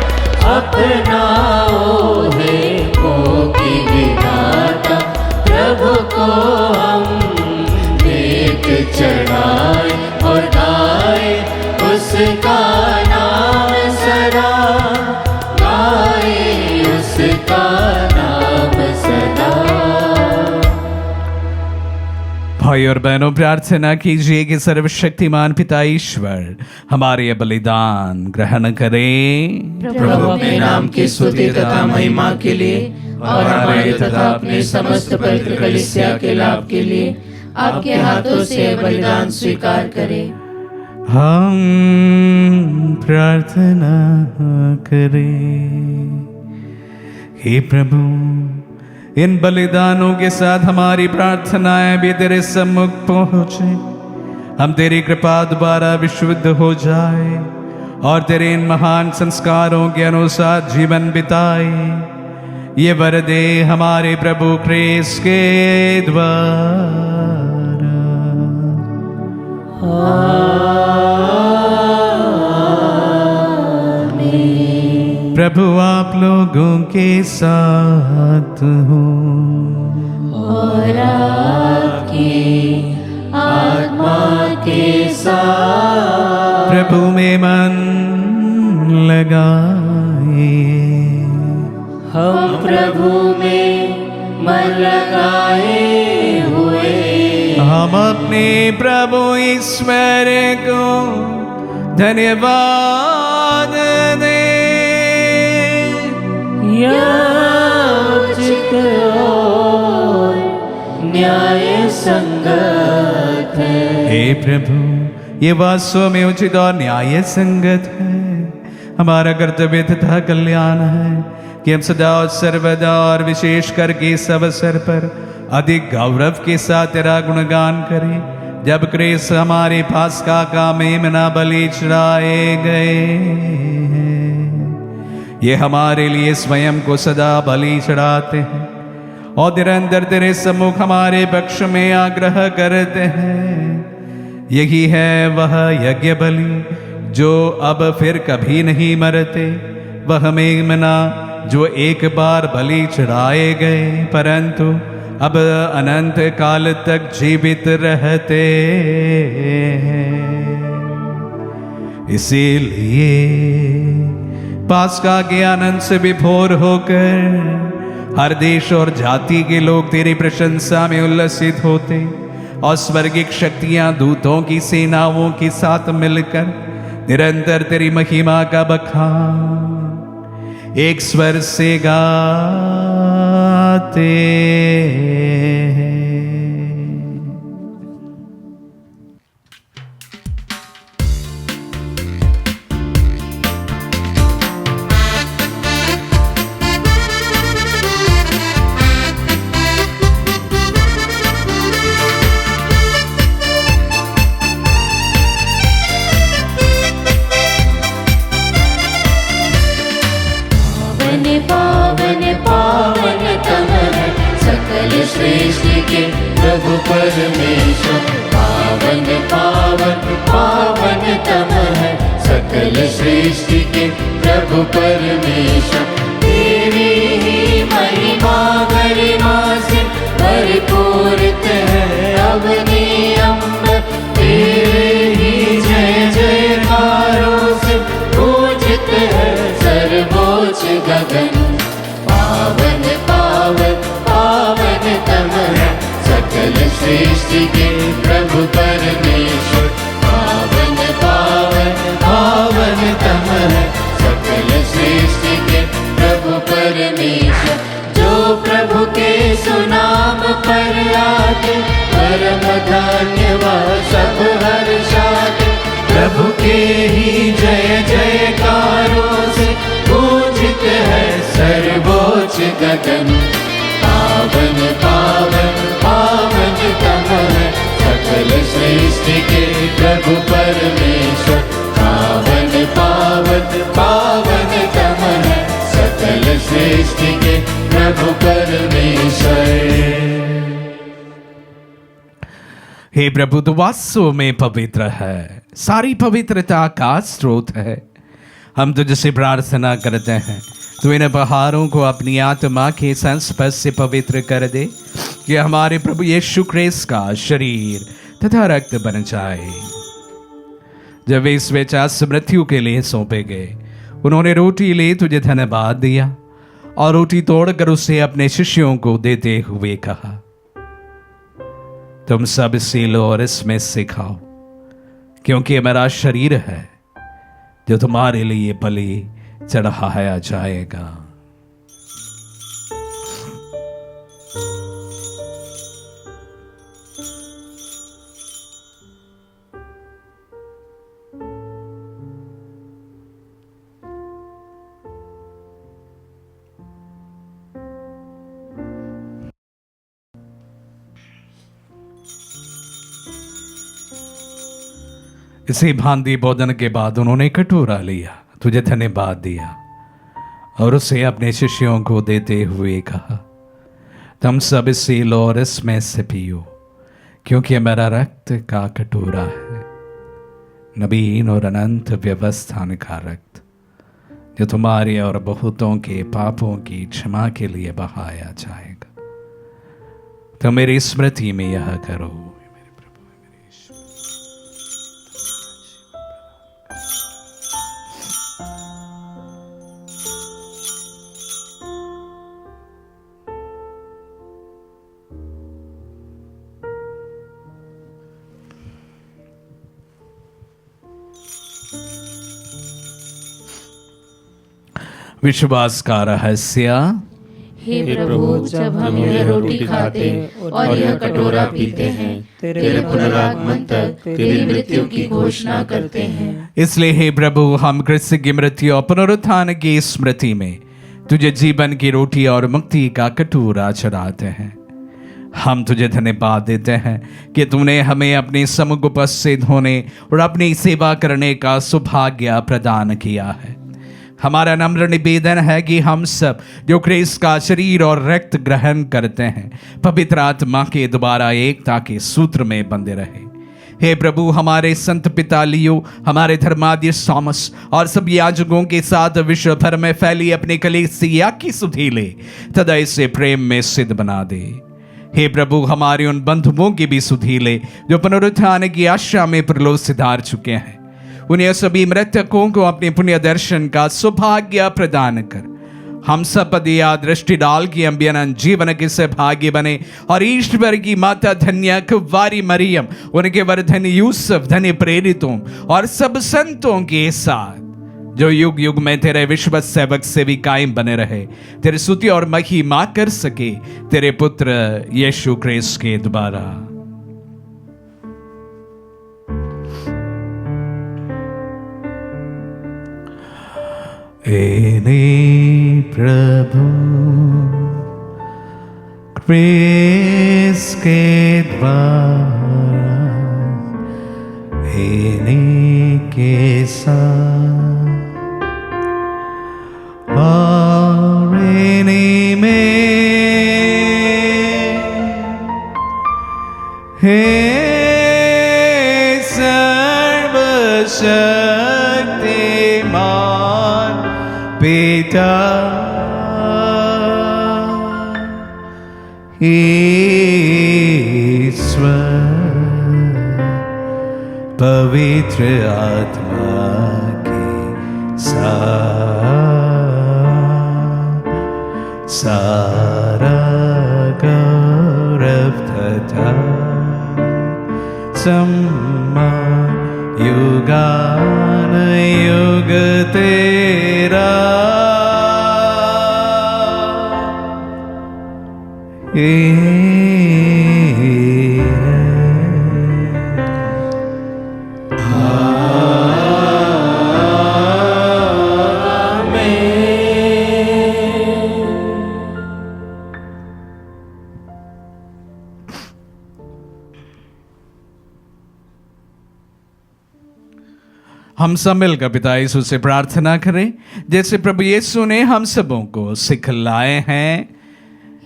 D: अपनाओ है को की विधाता, प्रभु को हम भेंट चढ़ाए और गाए उसका नाम सदा, गाए उसका नाम सदा।
B: भाई और बहनों, प्रार्थना कीजिए कि सर्वशक्तिमान पिता ईश्वर हमारे ये बलिदान ग्रहण करें।
D: प्रभु अपने नाम की स्तुति तथा महिमा के लिए और हमारे तथा अपने समस्त पवित्र कलीसिया के लाभ के लिए आपके हाथों से बलिदान स्वीकार करें।
B: हम प्रार्थना करें। हे प्रभु, इन बलिदानों के साथ हमारी प्रार्थनाएं भी तेरे सम्मुख पहुंचे। हम तेरी कृपा द्वारा विशुद्ध हो जाए और तेरे इन महान संस्कारों के अनुसार जीवन बिताए। ये वर दे हमारे प्रभु क्रिस्त के द्वारा। प्रभु आप लोगों के साथ हो
D: और आपकी आत्मा के साथ।
B: प्रभु में मन लगाए।
D: हम प्रभु में मन लगाए हुए
B: हम अपने प्रभु ईश्वर को धन्यवाद दें।
D: याचित और न्याय संगत है।
B: हे प्रभु, ये वास्तव में उचित और न्याय संगत है। हमारा कर्तव्य तथा कल्याण है कि हम सदा और सर्वदा और विशेष करके इस अवसर पर अधिक गौरव के साथ तेरा गुणगान करें, जब क्रिस्त हमारे पास्का का मेमना बलि चढ़ाए गए हैं। ये हमारे लिए स्वयं को सदा बलि चढ़ाते हैं और निरंतर तेरे सम्मुख हमारे पक्ष में आग्रह करते हैं। यही है वह यज्ञ बलि जो अब फिर कभी नहीं मरते, वह मेमना जो एक बार बलि चढ़ाए गए परंतु अब अनंत काल तक जीवित रहते हैं। इसीलिए पास्का के आनंद से विभोर होकर हर देश और जाति के लोग तेरी प्रशंसा में उल्लसित होते और स्वर्गिक शक्तियां दूतों की सेनाओं के साथ मिलकर निरंतर तेरी महिमा का बखान एक स्वर से गाते हैं।
D: सृष्टि के प्रभु परमेश्वर, पावन पावन पावन तम है सकल सृष्टि के प्रभु परमेश्वर। तेरी ही महिमा गरिमा से भरपूरित है अवनी अम्बर, तेरे ही जय जयकारों से पूजित है सर्वोच्च गगन। पावन पावन पावन तम है सकल सृष्टि के प्रभु परमेश्वर, पावन पावन पावन तम है सकल सृष्टि के प्रभु परमेश्वर। जो प्रभु के सुनाम पर आके परम धन्य वह सब हर्षाते, प्रभु के ही जय जयकारों से पूजित है सर्वोच्च गगन। पावन पावन पावन तम है सकल सृष्टि के प्रभु परमेश्वर, पावन पावन पावन तम है सकल सृष्टि के प्रभु परमेश्वर।
B: हे प्रभु, तू वास्तव में पवित्र है, सारी पवित्रता का स्रोत है। हम तुझसे प्रार्थना करते हैं, तू इन पहाड़ों को अपनी आत्मा के संस्पर्श से पवित्र कर दे, कि हमारे प्रभु यीशु ख्रीस्त का शरीर तथा रक्त बन जाए। जब वे इस वेचास मृत्यु के लिए सौंपे गए, उन्होंने रोटी ले तुझे धन्यवाद दिया और रोटी तोड़कर उसे अपने शिष्यों को देते हुए कहा, तुम सब इसे लो और इसमें से खाओ, क्योंकि ये मेरा शरीर है जो तुम्हारे लिए बलि चढ़ाया जाएगा। इसी भांति भोजन के बाद उन्होंने कटोरा लिया, तुझे धन्यवाद दिया और उसे अपने शिष्यों को देते हुए कहा, तुम सब इसे लो और इसमें से पियो, क्योंकि यह मेरा रक्त का कटोरा है, नवीन और अनंत व्यवस्थान का रक्त, जो तुम्हारे और बहुतों के पापों की क्षमा के लिए बहाया जाएगा। तो मेरी स्मृति में यह करो। विश्वास का रहस्य।
D: हे प्रभु, जब हम यह रोटी खाते और यह कटोरा पीते हैं, तेरे पुनरागमन तक तेरी मृत्यु की घोषणा करते हैं।
B: इसलिए हे प्रभु, हम क्रिस्त की मृत्यु और पुनरुत्थान की स्मृति में तुझे जीवन की रोटी और मुक्ति का कटोरा चढ़ाते हैं। हम तुझे धन्यवाद देते हैं कि तूने हमें अपने सम्मुख उपस्थित होने और अपनी सेवा करने का सौभाग्य प्रदान किया है। हमारा नम्र निवेदन है कि हम सब जो ख्रीस्त का शरीर और रक्त ग्रहण करते हैं, पवित्र आत्मा के द्वारा एकता के सूत्र में बंधे रहे। हे प्रभु, हमारे संत पिता लियो, हमारे धर्माध्यक्ष थॉमस और सब याजकों के साथ विश्व भर में फैली अपनी कलीसिया की सुधि ले तथा इसे प्रेम में सिद्ध बना दे। हे प्रभु, हमारे उन बंधुओं की भी सुधि ले जो पुनरुत्थान की आशा में परलोक सिधार चुके हैं। उन्हें सभी मृतकों को अपने पुण्य दर्शन का सौभाग्य प्रदान कर हम सब पर दिया दृष्टि डाल की अम्बियन जीवन के सहभागी बने और ईश्वर की माता धन्य कुंवारी मरियम, उनके वर्धन यूसुफ, धन्य प्रेरितों और सब संतों के साथ जो युग युग में तेरे विश्व सेवक से भी कायम बने रहे, तेरी स्तुति और महिमा कर सके तेरे पुत्र यीशु ख्रीस्त के द्वारा। एने प्रभु ख्रीस्त के द्वारा, एने के साथ और एने में हे सर्वशक्तिमान पिता ईश्वर पवित्र आत्मा के साथ सारा गौरव तथा सम्मान युगान युग तेरा। हम सब मिलकर पिता यीशु से प्रार्थना करें जैसे प्रभु यीशु ने हम सबों को सिखलाए हैं।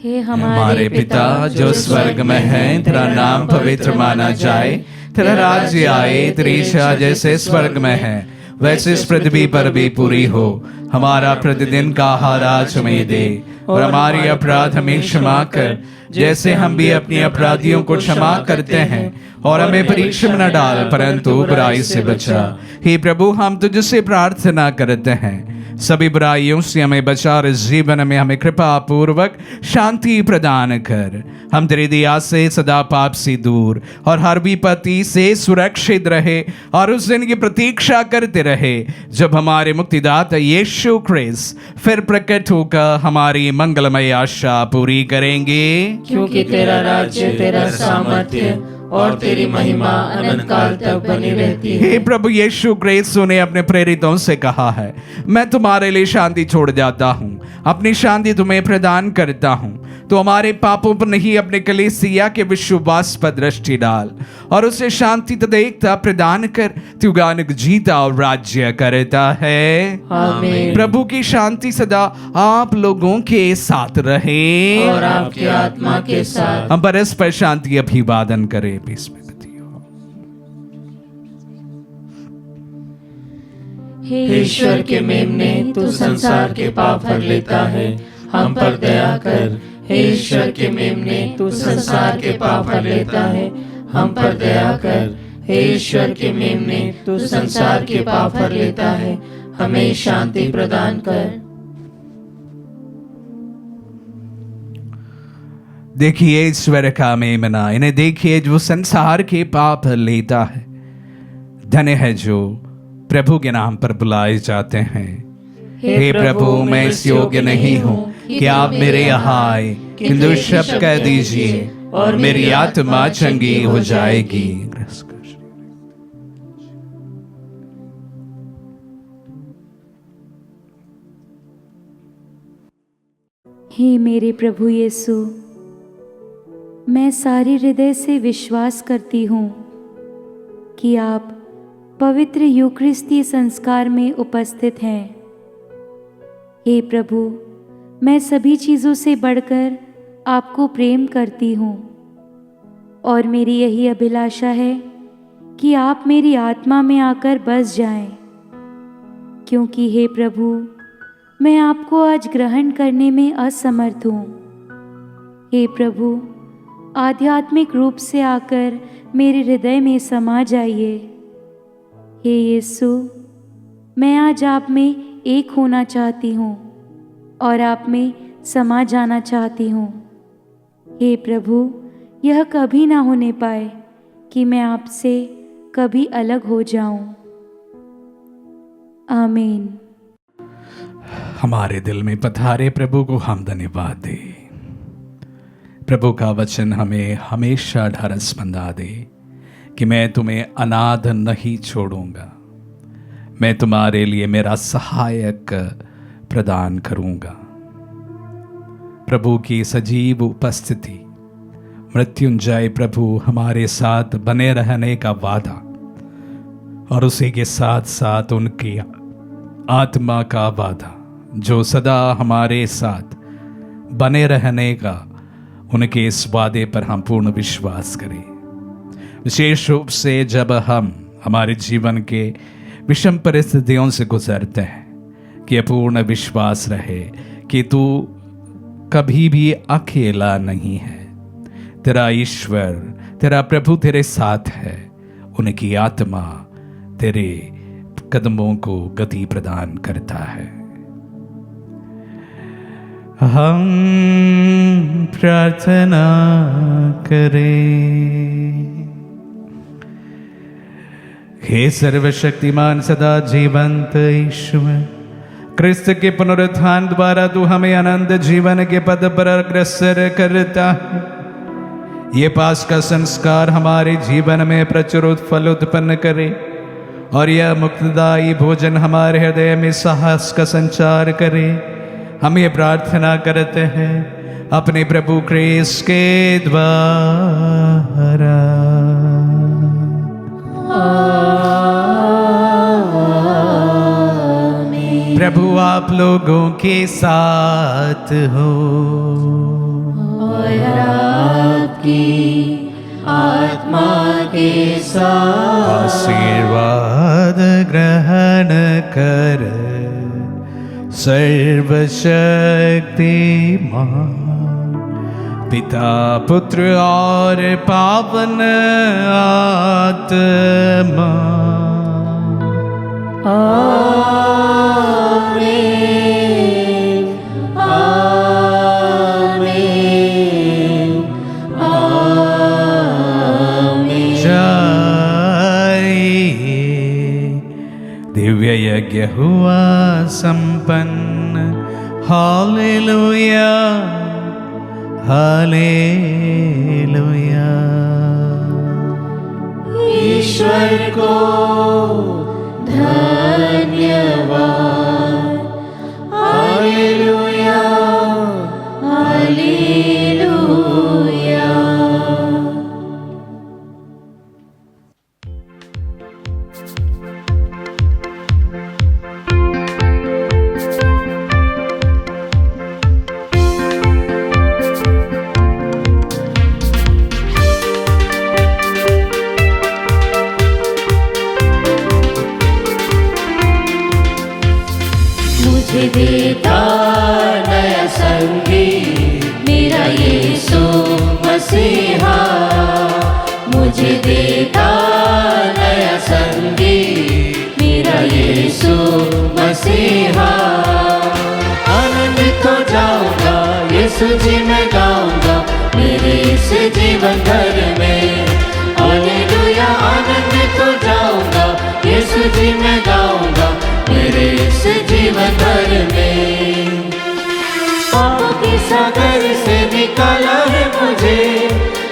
D: हे
B: हमारे पिता जो स्वर्ग में है, तेरा नाम पवित्र माना जाए, तेरा राज्य आए, तेरी इच्छा जैसे स्वर्ग में है वैसे इस पृथ्वी पर भी पूरी हो। हमारा प्रतिदिन का आहार आज हमें दे, और हमारी अपराध हमें क्षमा कर जैसे हम भी अपने अपराधियों को क्षमा करते हैं, और हमें परीक्षा में न डाल परंतु बुराई से बचा। हे प्रभु, हम तुझसे प्रार्थना करते हैं सभी बुराइयों से हमें बचा और इस जीवन में हमें कृपा पूर्वक शांति प्रदान कर। हम तेरी दया से सदा पाप से दूर और हर विपत्ति से सुरक्षित रहे, और उस दिन की प्रतीक्षा करते रहे जब हमारे मुक्तिदाता यीशु ख्रिस्त फिर प्रकट होकर हमारी मंगलमय आशा पूरी करेंगे।
D: क्योंकि तेरा राज्य, तेरा सामर्थ्य और तेरी महिमा अनंत काल तक बनी रहती है।
B: हे प्रभु यीशु ख्रिस्त ने अपने प्रेरितों से कहा है, मैं तुम्हारे लिए शांति छोड़ जाता हूँ, अपनी शांति तुम्हें प्रदान करता हूँ। तो हमारे पापों पर नहीं अपने कलीसिया के विश्वास पर दृष्टि डाल और उसे शांति तथा एकता प्रदान कर युगानुग जीता और राज्य करता है।
D: आमीन।
B: प्रभु की शांति सदा आप लोगों के साथ रहे
D: और आपकी आत्मा के साथ।
B: हम परस्पर शांति अभिवादन करें। पीस में गति हो।
D: हे ईश्वर के मेमने, तू संसार के पाप हर लेता है, हम पर दया कर। हे ईश्वर के मेमने, तू संसार के पाप हर लेता है, हम पर दया कर। हे ईश्वर के मेमने, तू संसार के पाप हर लेता है, हमें शांति प्रदान कर।
B: देखिए ईश्वर का मेमना, इन्हें देखिए जो संसार के पाप लेता है। धन्य है जो प्रभु के नाम पर बुलाए जाते हैं। हे प्रभु, मैं इस योग्य नहीं हूँ कि आप मेरे यहाँ आए, किंतु शब्द कह दीजिए और मेरी आत्मा चंगी हो जाएगी।
G: हे मेरे प्रभु यीशु, मैं सारे हृदय से विश्वास करती हूँ कि आप पवित्र यूकरिस्ती संस्कार में उपस्थित हैं। हे प्रभु, मैं सभी चीज़ों से बढ़कर आपको प्रेम करती हूँ और मेरी यही अभिलाषा है कि आप मेरी आत्मा में आकर बस जाएं, क्योंकि हे प्रभु, मैं आपको आज ग्रहण करने में असमर्थ हूँ। हे प्रभु, आध्यात्मिक रूप से आकर मेरे हृदय में समा जाइए। हे यीशु, मैं आज आप में एक होना चाहती हूँ और आप में समा जाना चाहती हूँ। हे प्रभु, यह कभी ना होने पाए कि मैं आपसे कभी अलग हो जाऊं। आमीन।
B: हमारे दिल में पधारे प्रभु को हम धन्यवाद दे। प्रभु का वचन हमें हमेशा ढारस बंधा दे कि मैं तुम्हें अनाथ नहीं छोड़ूंगा, मैं तुम्हारे लिए मेरा सहायक प्रदान करूंगा। प्रभु की सजीव उपस्थिति, मृत्युंजय प्रभु हमारे साथ बने रहने का वादा और उसी के साथ साथ उनकी आत्मा का वादा जो सदा हमारे साथ बने रहने का, उनके इस वादे पर हम पूर्ण विश्वास करें। विशेष रूप से जब हम हमारे जीवन के विषम परिस्थितियों से गुजरते हैं कि पूर्ण विश्वास रहे कि तू कभी भी अकेला नहीं है। तेरा ईश्वर, तेरा प्रभु तेरे साथ है। उनकी आत्मा तेरे कदमों को गति प्रदान करता है। हम प्रार्थना करें। हे सर्वशक्तिमान सदा जीवंत ईश्वर, क्रिस्त के पुनरुत्थान द्वारा तू हमें अनंत जीवन के पद पर अग्रसर करता है। ये पास का संस्कार हमारे जीवन में प्रचुर फल उत्पन्न करे और यह मुक्तदायी भोजन हमारे हृदय में साहस का संचार करे। हम ये प्रार्थना करते हैं अपने प्रभु क्रिस्त के द्वारा। प्रभु आप लोगों के साथ हो
D: और आपकी आत्मा के साथ।
B: आशीर्वाद ग्रहण कर सर्वशक्तिमान पिता पुत्र और पावन आत्मा। दिव्य यज्ञ हुआ संपन्न। Hallelujah hallelujah.
D: ईश्वर को धन्यवाद। Hallelujah hallelujah. मुझे देता नया संगीत मेरा यीशु मसीहा। मुझे देता नया संगीत मेरा यीशु मसीहा। आनंदित हो जाऊंगा यीशु जी मैं गाऊंगा मेरे इस जीवन भर में। हालेलुया आनंदित हो जाऊंगा यीशु जी मैं गाऊंगा मेरे इस जीवन भर में। पापों के सागर से निकाला है मुझे,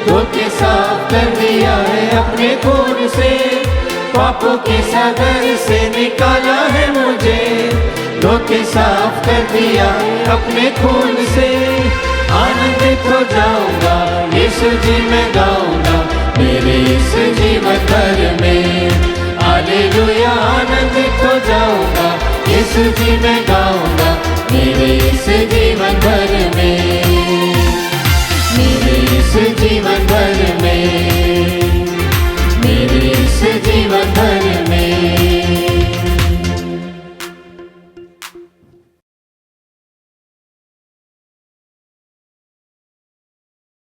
D: धोखे साफ कर दिया है अपने खून से। पापों के सागर से निकाला है मुझे, धोखे साफ कर दिया है अपने खून से। आनंदित हो जाऊंगा यीशु जी मैं गाऊंगा मेरे इस जीवन भर में। हालेलुया आनंदित हो जाऊंगा यीशु जी मैं गाऊंगा मेरे इस जीवन भर में। मेरे इस जीवन